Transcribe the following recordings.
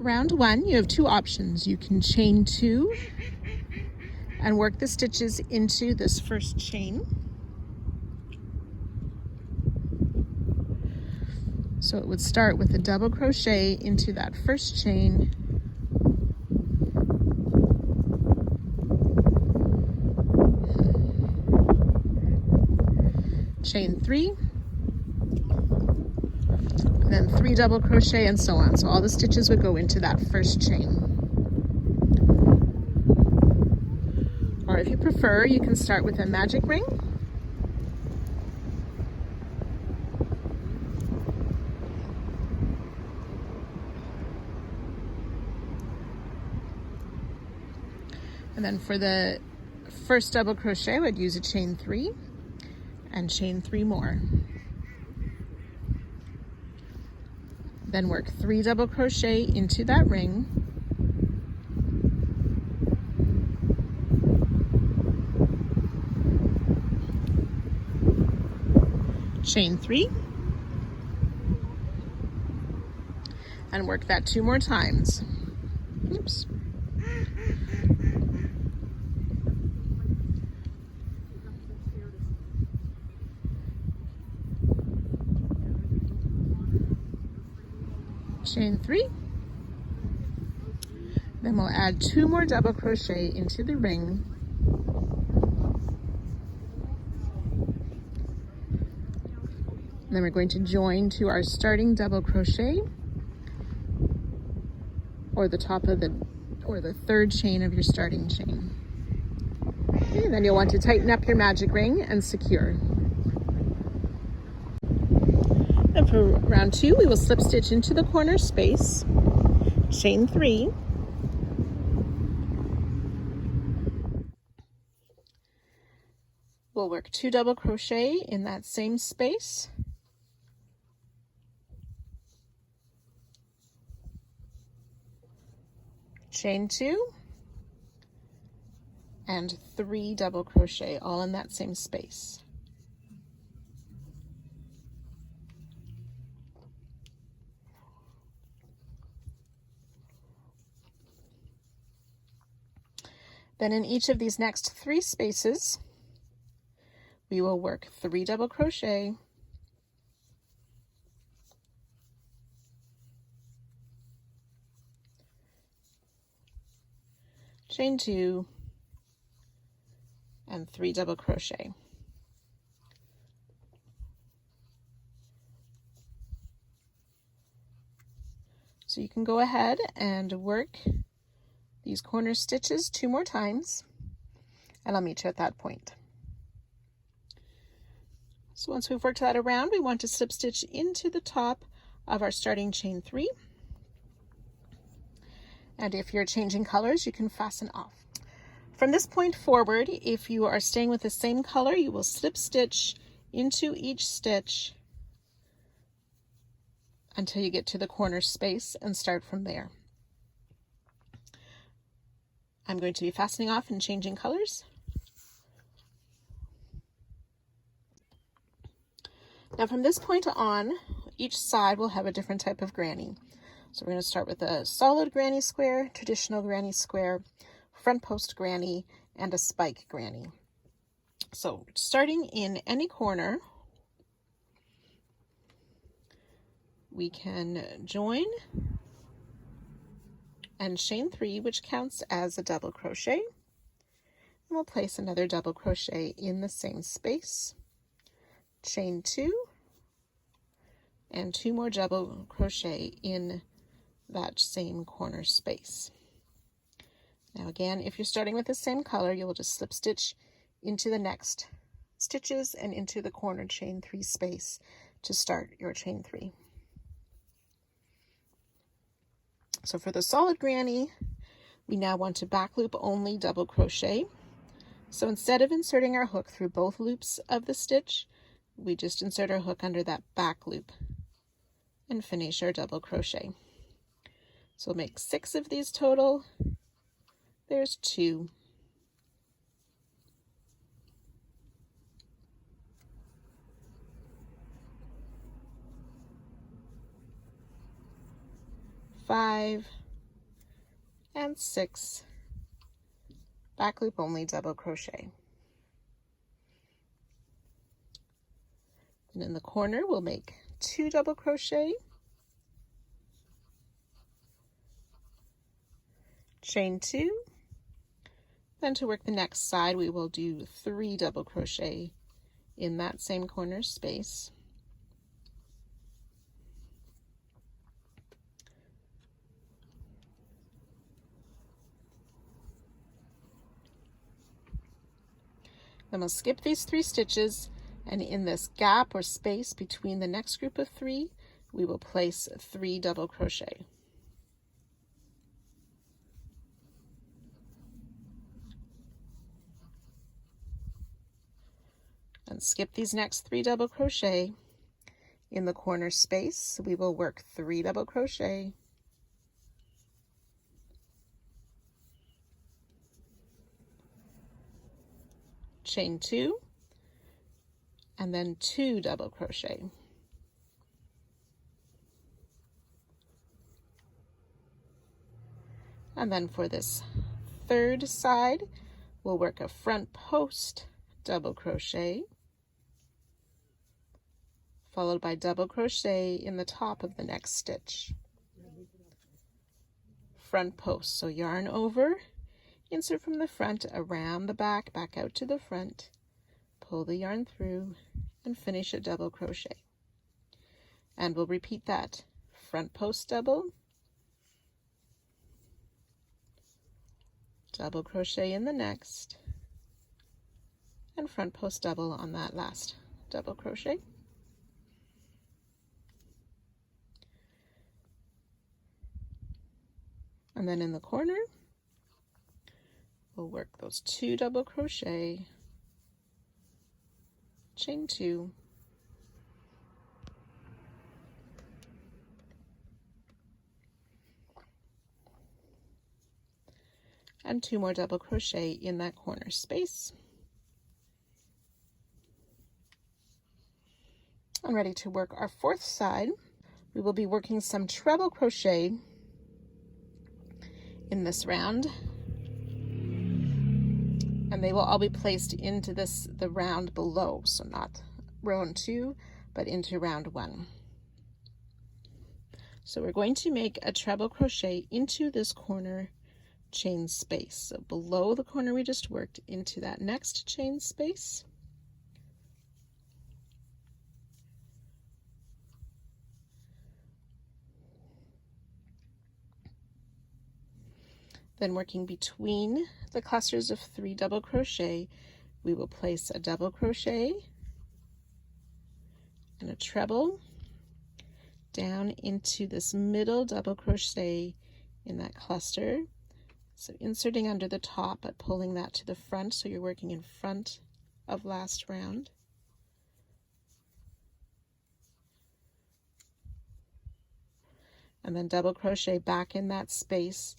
round one, you have two options. You can chain 2 and work the stitches into this first chain. So it would start with a double crochet into that first chain, chain 3, and then 3 double crochet, and so on. So all the stitches would go into that first chain. Or if you prefer, you can start with a magic ring. And then for the first double crochet, I would use a chain 3 and chain 3 more. Then work 3 double crochet into that ring. Chain 3 and work that 2 more times. Oops. Chain 3, then we'll add 2 more double crochet into the ring, then we're going to join to our starting double crochet or the top of the third chain of your starting chain. Okay, then you'll want to tighten up your magic ring and secure. And for round 2, we will slip stitch into the corner space, chain 3, we'll work 2 double crochet in that same space, chain 2, and 3 double crochet, all in that same space. Then in each of these next 3 spaces, we will work 3 double crochet, chain 2, and 3 double crochet. So you can go ahead and work these corner stitches 2 more times, and I'll meet you at that point. So once we've worked that around, we want to slip stitch into the top of our starting chain 3. And if you're changing colors, you can fasten off. From this point forward, if you are staying with the same color, you will slip stitch into each stitch until you get to the corner space and start from there. I'm going to be fastening off and changing colors. Now from this point on, each side will have a different type of granny. So we're going to start with a solid granny square, traditional granny square, front post granny, and a spike granny. So starting in any corner, we can join and chain 3, which counts as a double crochet, and we'll place another double crochet in the same space, chain 2, and 2 more double crochet in that same corner space. Now again, if you're starting with the same color, you will just slip stitch into the next stitches and into the corner chain 3 space to start your chain 3. So for the solid granny, we now want to back loop only double crochet. So instead of inserting our hook through both loops of the stitch, we just insert our hook under that back loop and finish our double crochet. So we'll make 6 of these total. There's 2. Five, and 6 back loop only double crochet. And in the corner we'll make 2 double crochet, chain 2, then to work the next side we will do 3 double crochet in that same corner space. Then we'll skip these 3 stitches, and in this gap or space between the next group of 3, we will place 3 double crochet. And skip these next 3 double crochet. In the corner space, we will work 3 double crochet, chain 2, and then 2 double crochet. And then for this third side, we'll work a front post double crochet, followed by double crochet in the top of the next stitch. Front post, so yarn over, insert from the front around the back, back out to the front, pull the yarn through, and finish a double crochet. And we'll repeat that. Front post double, double crochet in the next, and front post double on that last double crochet. And then in the corner, we'll work those 2 double crochet, chain 2, and 2 more double crochet in that corner space. And ready to work our fourth side. We will be working some treble crochet in this round, and they will all be placed into the round below, so not round 2 but into round 1. So we're going to make a treble crochet into this corner chain space, so below the corner we just worked, into that next chain space, then working between the clusters of 3 double crochet, we will place a double crochet and a treble down into this middle double crochet in that cluster. So inserting under the top but pulling that to the front, so you're working in front of last round. And then double crochet back in that space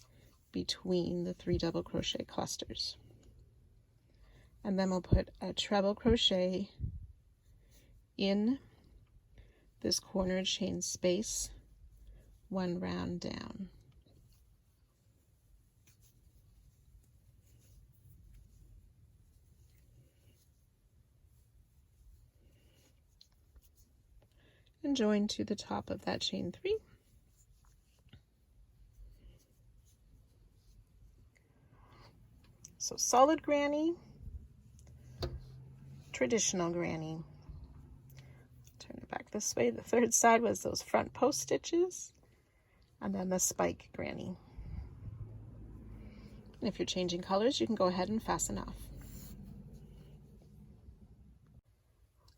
between the 3 double crochet clusters. And then we'll put a treble crochet in this corner chain space 1 round down. And join to the top of that chain 3. So solid granny, traditional granny. Turn it back this way. The third side was those front post stitches, and then the spike granny. And if you're changing colors, you can go ahead and fasten off.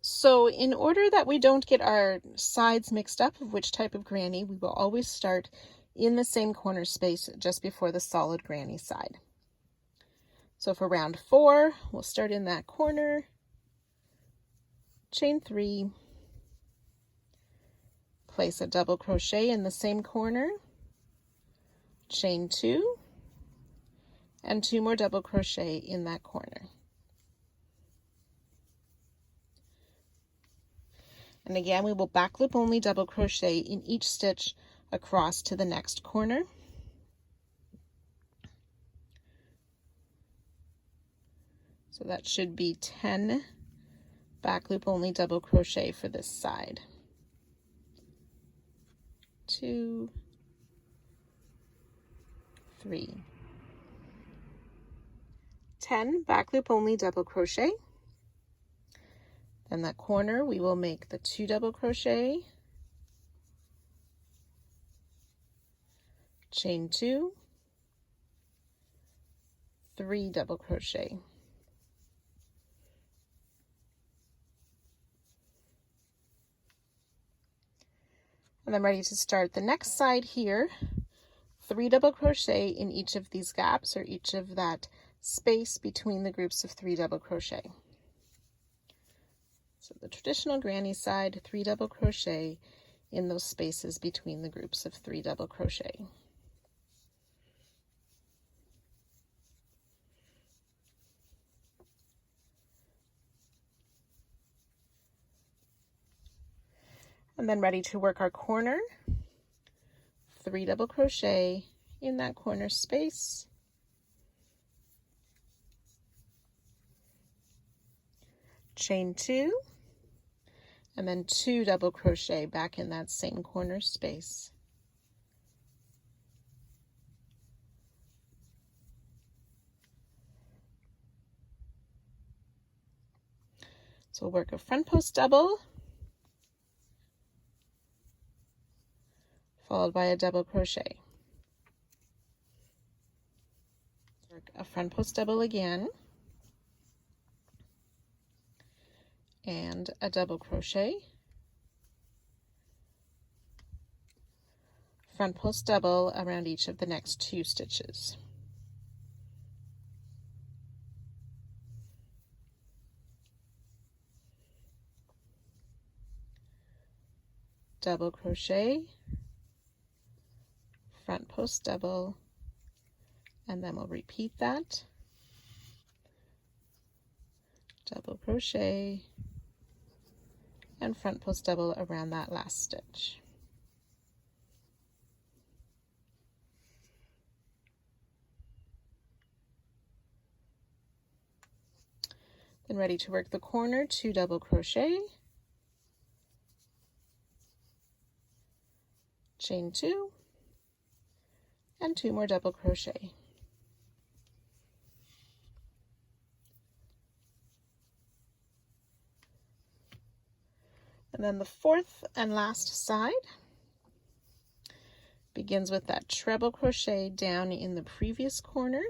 So in order that we don't get our sides mixed up of which type of granny, we will always start in the same corner space just before the solid granny side. So for round 4, we'll start in that corner, chain 3, place a double crochet in the same corner, chain 2, and 2 more double crochet in that corner. And again, we will back loop only double crochet in each stitch across to the next corner. So that should be 10 back loop only double crochet for this side. 2, 3. 10 back loop only double crochet. Then that corner we will make the 2 double crochet, chain 2, 3 double crochet. And I'm ready to start the next side here. 3 double crochet in each of these gaps, or each of that space between the groups of 3 double crochet. So the traditional granny side, 3 double crochet in those spaces between the groups of 3 double crochet. And then ready to work our corner, 3 double crochet in that corner space, chain 2, and then 2 double crochet back in that same corner space. So we'll work a front post double, followed by a double crochet. Work a front post double again, and a double crochet, front post double around each of the next 2 stitches. Double crochet, front post double, and then we'll repeat that. Double crochet and front post double around that last stitch. Then ready to work the corner, 2 double crochet, chain 2, and 2 more double crochet. And then the fourth and last side begins with that treble crochet down in the previous corner,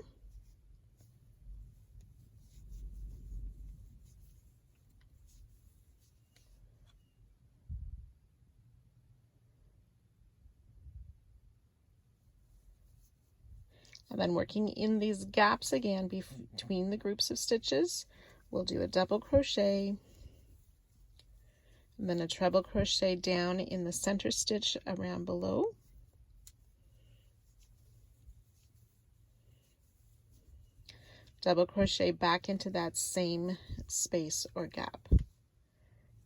and then working in these gaps again between the groups of stitches, we'll do a double crochet, and then a treble crochet down in the center stitch around below, double crochet back into that same space or gap,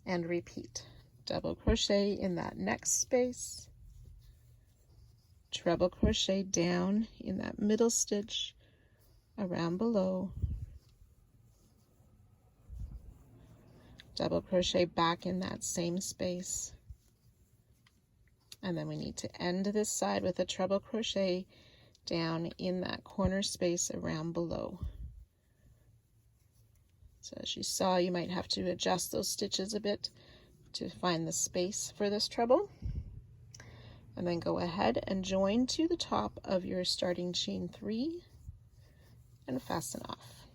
and repeat. Double crochet in that next space, treble crochet down in that middle stitch around below, double crochet back in that same space, and then we need to end this side with a treble crochet down in that corner space around below. So as you saw, you might have to adjust those stitches a bit to find the space for this treble. And then go ahead and join to the top of your starting chain 3 and fasten off.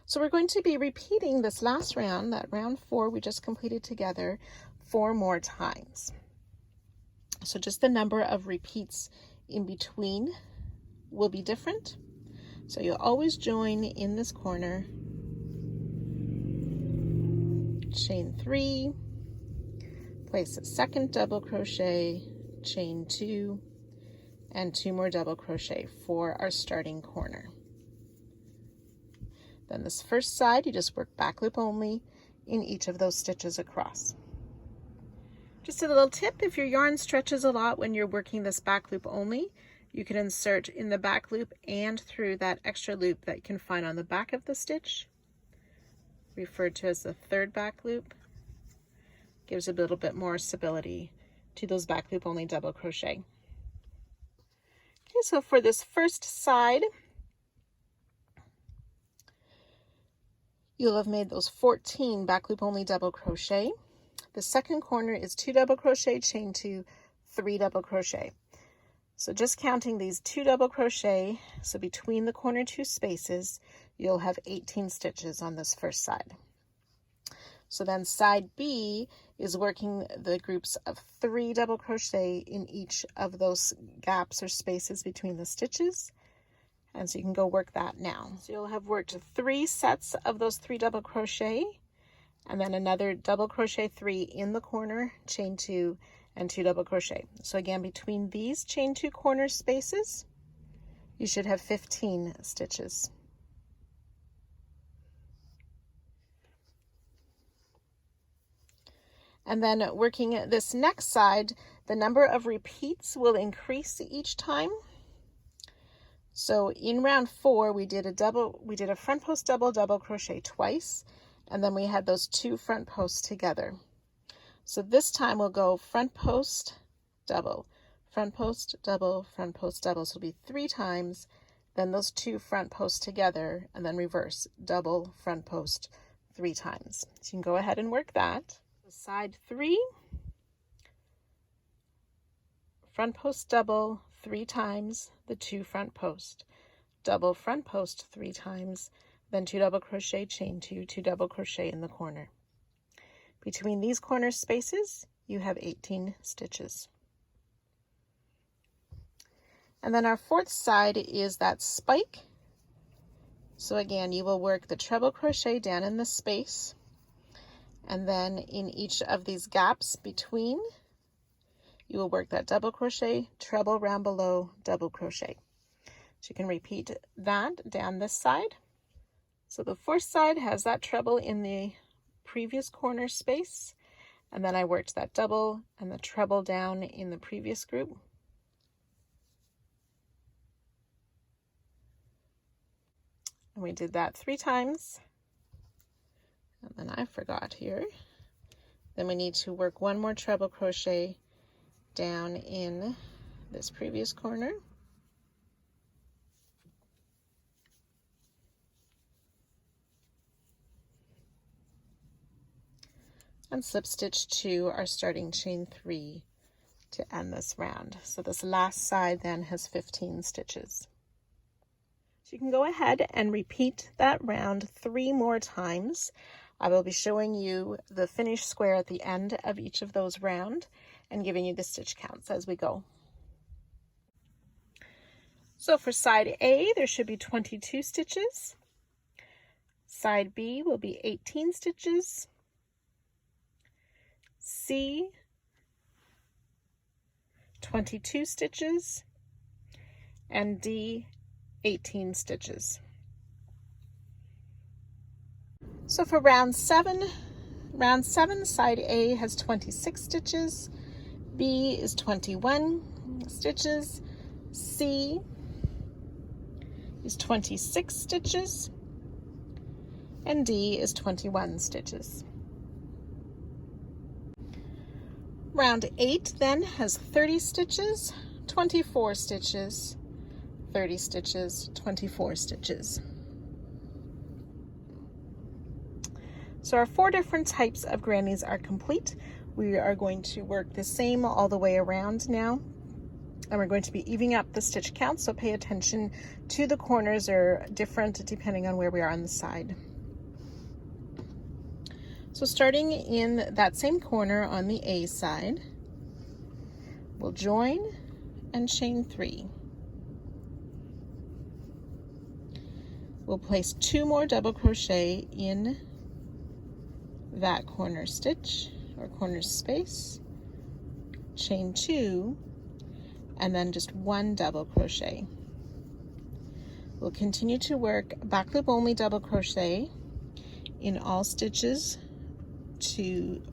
So we're going to be repeating this last round, that round 4 we just completed together, 4 more times. So just the number of repeats in between will be different. So you'll always join in this corner, chain 3, place a second double crochet, chain 2, and 2 more double crochet for our starting corner. Then this first side, you just work back loop only in each of those stitches across. Just a little tip, if your yarn stretches a lot when you're working this back loop only, you can insert in the back loop and through that extra loop that you can find on the back of the stitch, referred to as the third back loop. Gives a little bit more stability to those back loop only double crochet. Okay, so for this first side, you'll have made those 14 back loop only double crochet. The second corner is 2 double crochet, chain 2, 3 double crochet. So just counting these 2 double crochet, so between the corner 2 spaces, you'll have 18 stitches on this first side. So then side B is working the groups of 3 double crochet in each of those gaps or spaces between the stitches. And so you can go work that now. So you'll have worked 3 sets of those 3 double crochet, and then another double crochet 3 in the corner, chain 2, and 2 double crochet. So again, between these chain 2 corner spaces, you should have 15 stitches. And then working this next side, the number of repeats will increase each time. So in round 4, we did a front post double crochet twice, and then we had those 2 front posts together. So this time we'll go front post double, front post double, front post double. So it'll be 3 times, then those 2 front posts together, and then reverse double front post 3 times. So you can go ahead and work that. Side 3, front post double 3 times, the 2 front post, double front post 3 times, then 2 double crochet, chain 2, 2 double crochet in the corner. Between these corner spaces, you have 18 stitches. And then our fourth side is that spike. So again, you will work the treble crochet down in the space, and then in each of these gaps between, you will work that double crochet, treble round below, double crochet. So you can repeat that down this side. So the first side has that treble in the previous corner space, and then I worked that double and the treble down in the previous group. And we did that 3 times. And then I forgot here. Then we need to work 1 more treble crochet down in this previous corner. And slip stitch to our starting chain 3 to end this round. So this last side then has 15 stitches. So you can go ahead and repeat that round 3 more times. I will be showing you the finished square at the end of each of those rounds and giving you the stitch counts as we go. So for side A, there should be 22 stitches. Side B will be 18 stitches. C, 22 stitches. And D, 18 stitches. So for round 7, side A has 26 stitches, B is 21 stitches, C is 26 stitches, and D is 21 stitches. Round 8 then has 30 stitches, 24 stitches, 30 stitches, 24 stitches. So our 4 different types of grannies are complete. We are going to work the same all the way around now, and we're going to be evening up the stitch count, so pay attention to the corners are different depending on where we are on the side. So starting in that same corner on the A side, we'll join and chain 3. We'll place 2 more double crochet in that corner stitch or corner space, chain 2, and then just 1 double crochet. We'll continue to work back loop only double crochet in all stitches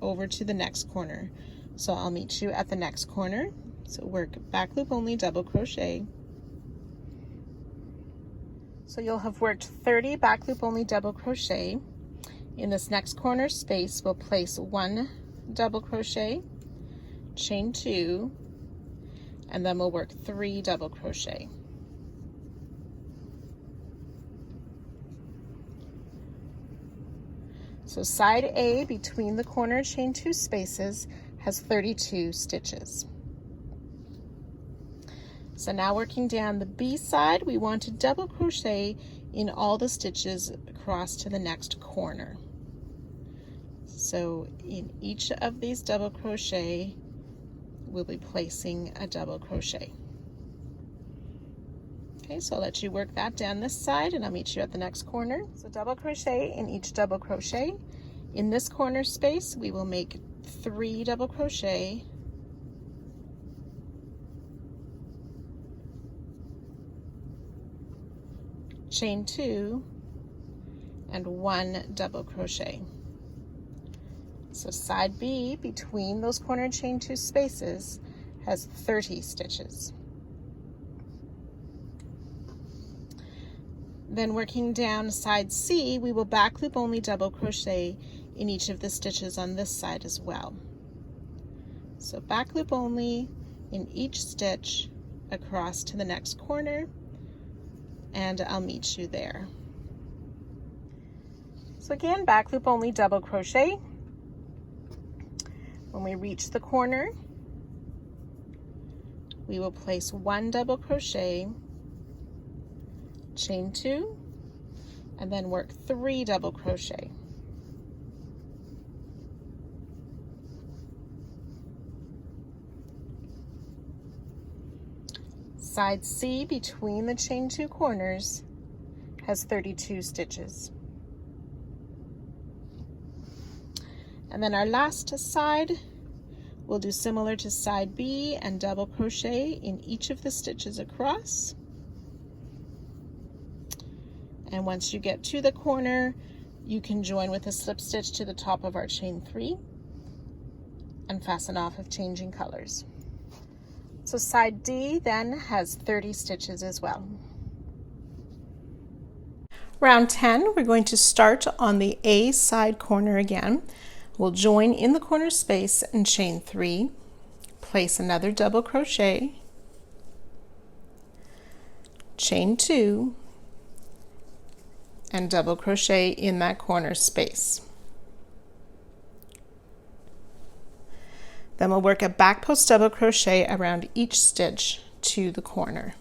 over to the next corner. So I'll meet you at the next corner. So work back loop only, double crochet. So you'll have worked 30 back loop only double crochet. In this next corner space, we'll place 1 double crochet, chain 2, and then we'll work 3 double crochet. So side A between the corner chain 2 spaces has 32 stitches. So now working down the B side, we want to double crochet in all the stitches across to the next corner. So in each of these double crochet, we'll be placing a double crochet. Okay, so I'll let you work that down this side and I'll meet you at the next corner. So double crochet in each double crochet. In this corner space, we will make 3 double crochet, chain 2, and 1 double crochet. So side B between those corner chain 2 spaces has 30 stitches. Then working down side C, we will back loop only double crochet in each of the stitches on this side as well. So back loop only in each stitch across to the next corner, and I'll meet you there. So again, back loop only double crochet. When we reach the corner, we will place 1 double crochet, chain 2, and then work 3 double crochet. Side C between the chain 2 corners has 32 stitches. And then our last side, we'll do similar to side B and double crochet in each of the stitches across. And once you get to the corner, you can join with a slip stitch to the top of our chain 3 and fasten off if changing colors. So side D then has 30 stitches as well. Round 10, we're going to start on the A side corner again. We'll join in the corner space and chain 3, place another double crochet, chain 2, and double crochet in that corner space. Then we'll work a back post double crochet around each stitch to the corner.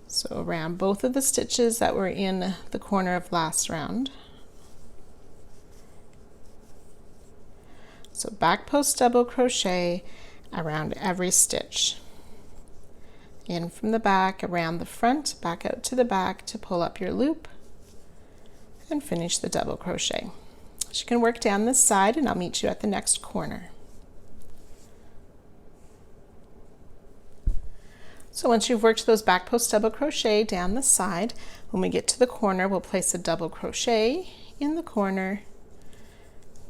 So around both of the stitches that were in the corner of last round. So back post double crochet around every stitch. In from the back, around the front, back out to the back to pull up your loop and finish the double crochet. So you can work down this side and I'll meet you at the next corner. So once you've worked those back post double crochet down the side, when we get to the corner, we'll place a double crochet in the corner,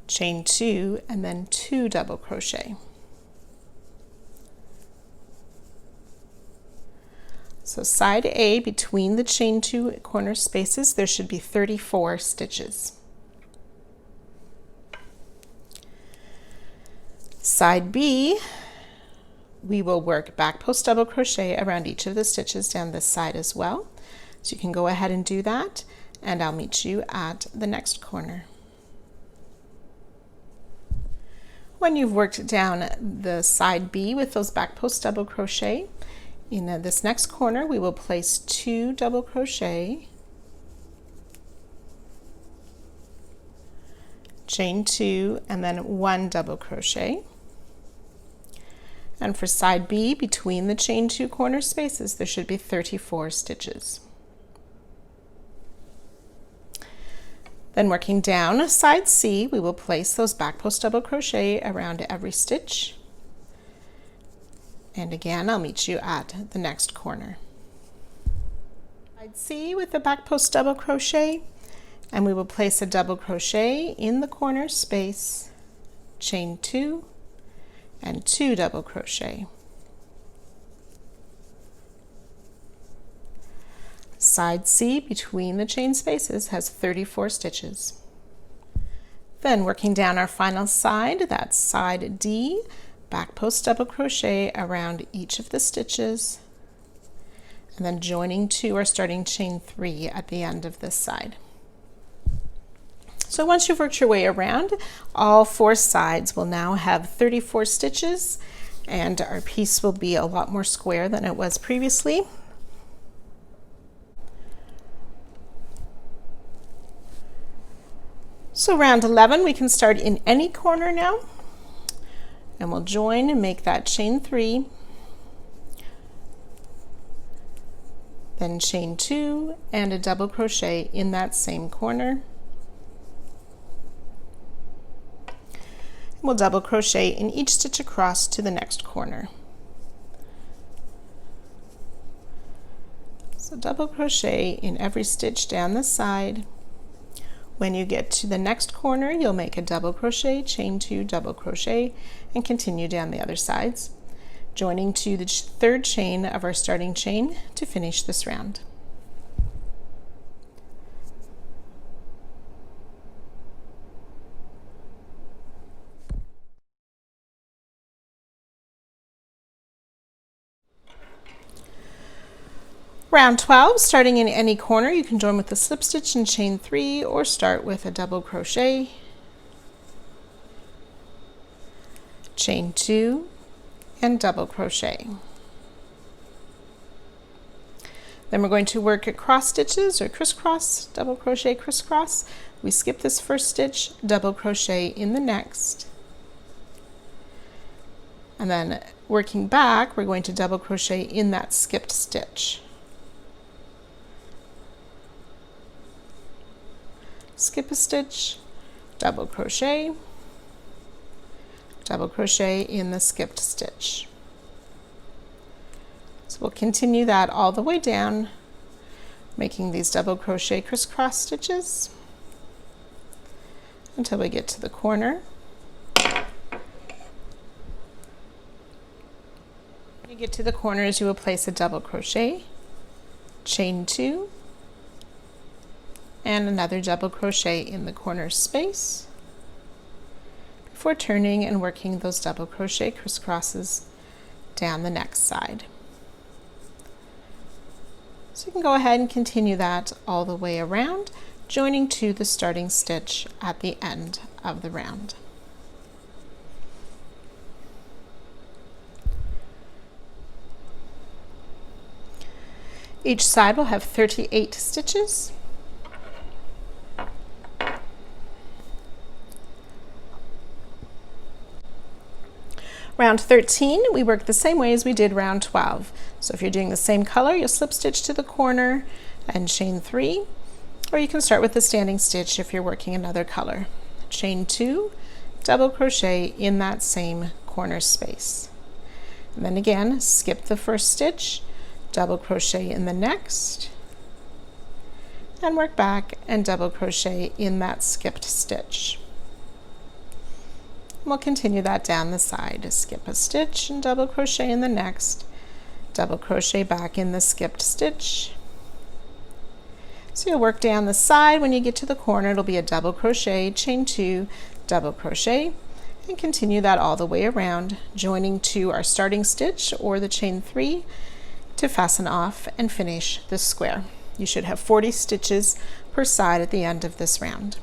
chain 2, and then 2 double crochet. So side A between the chain 2 corner spaces, there should be 34 stitches. Side B, we will work back post double crochet around each of the stitches down this side as well. So you can go ahead and do that, and I'll meet you at the next corner. When you've worked down the side B with those back post double crochet, in this next corner we will place 2 double crochet, chain 2, and then 1 double crochet. And for side B, between the chain 2 corner spaces, there should be 34 stitches. Then working down side C, we will place those back post double crochet around every stitch. And again, I'll meet you at the next corner. Side C with the back post double crochet, and we will place a double crochet in the corner space, chain 2, and 2 double crochet. Side C between the chain spaces has 34 stitches. Then working down our final side, that's side D, back post double crochet around each of the stitches, and then joining to our starting chain 3 at the end of this side. So once you've worked your way around, all 4 sides will now have 34 stitches, and our piece will be a lot more square than it was previously. So round 11, we can start in any corner now, and we'll join and make that chain 3, then chain 2 and a double crochet in that same corner. We'll double crochet in each stitch across to the next corner. So double crochet in every stitch down the side. When you get to the next corner, you'll make a double crochet, chain 2, double crochet, and continue down the other sides, joining to the 3rd chain of our starting chain to finish this round. Round 12, starting in any corner, you can join with a slip stitch and chain 3, or start with a double crochet, chain 2, and double crochet. Then we're going to work at cross stitches or crisscross, double crochet, crisscross. We skip this first stitch, double crochet in the next, and then working back, we're going to double crochet in that skipped stitch. Skip a stitch, double crochet in the skipped stitch. So we'll continue that all the way down, making these double crochet crisscross stitches until we get to the corner. When you get to the corners, you will place a double crochet, chain 2, and another double crochet in the corner space before turning and working those double crochet crisscrosses down the next side. So you can go ahead and continue that all the way around, joining to the starting stitch at the end of the round. Each side will have 38 stitches. Round 13, we work the same way as we did round 12. So if you're doing the same color, you'll slip stitch to the corner and chain 3, or you can start with the standing stitch if you're working another color. Chain 2, double crochet in that same corner space. And then again, skip the first stitch, double crochet in the next, and work back and double crochet in that skipped stitch. We'll continue that down the side. Skip a stitch and double crochet in the next, double crochet back in the skipped stitch. So you'll work down the side. When you get to the corner, it'll be a double crochet, chain 2, double crochet, and continue that all the way around, joining to our starting stitch or the chain 3 to fasten off and finish this square. You should have 40 stitches per side at the end of this round.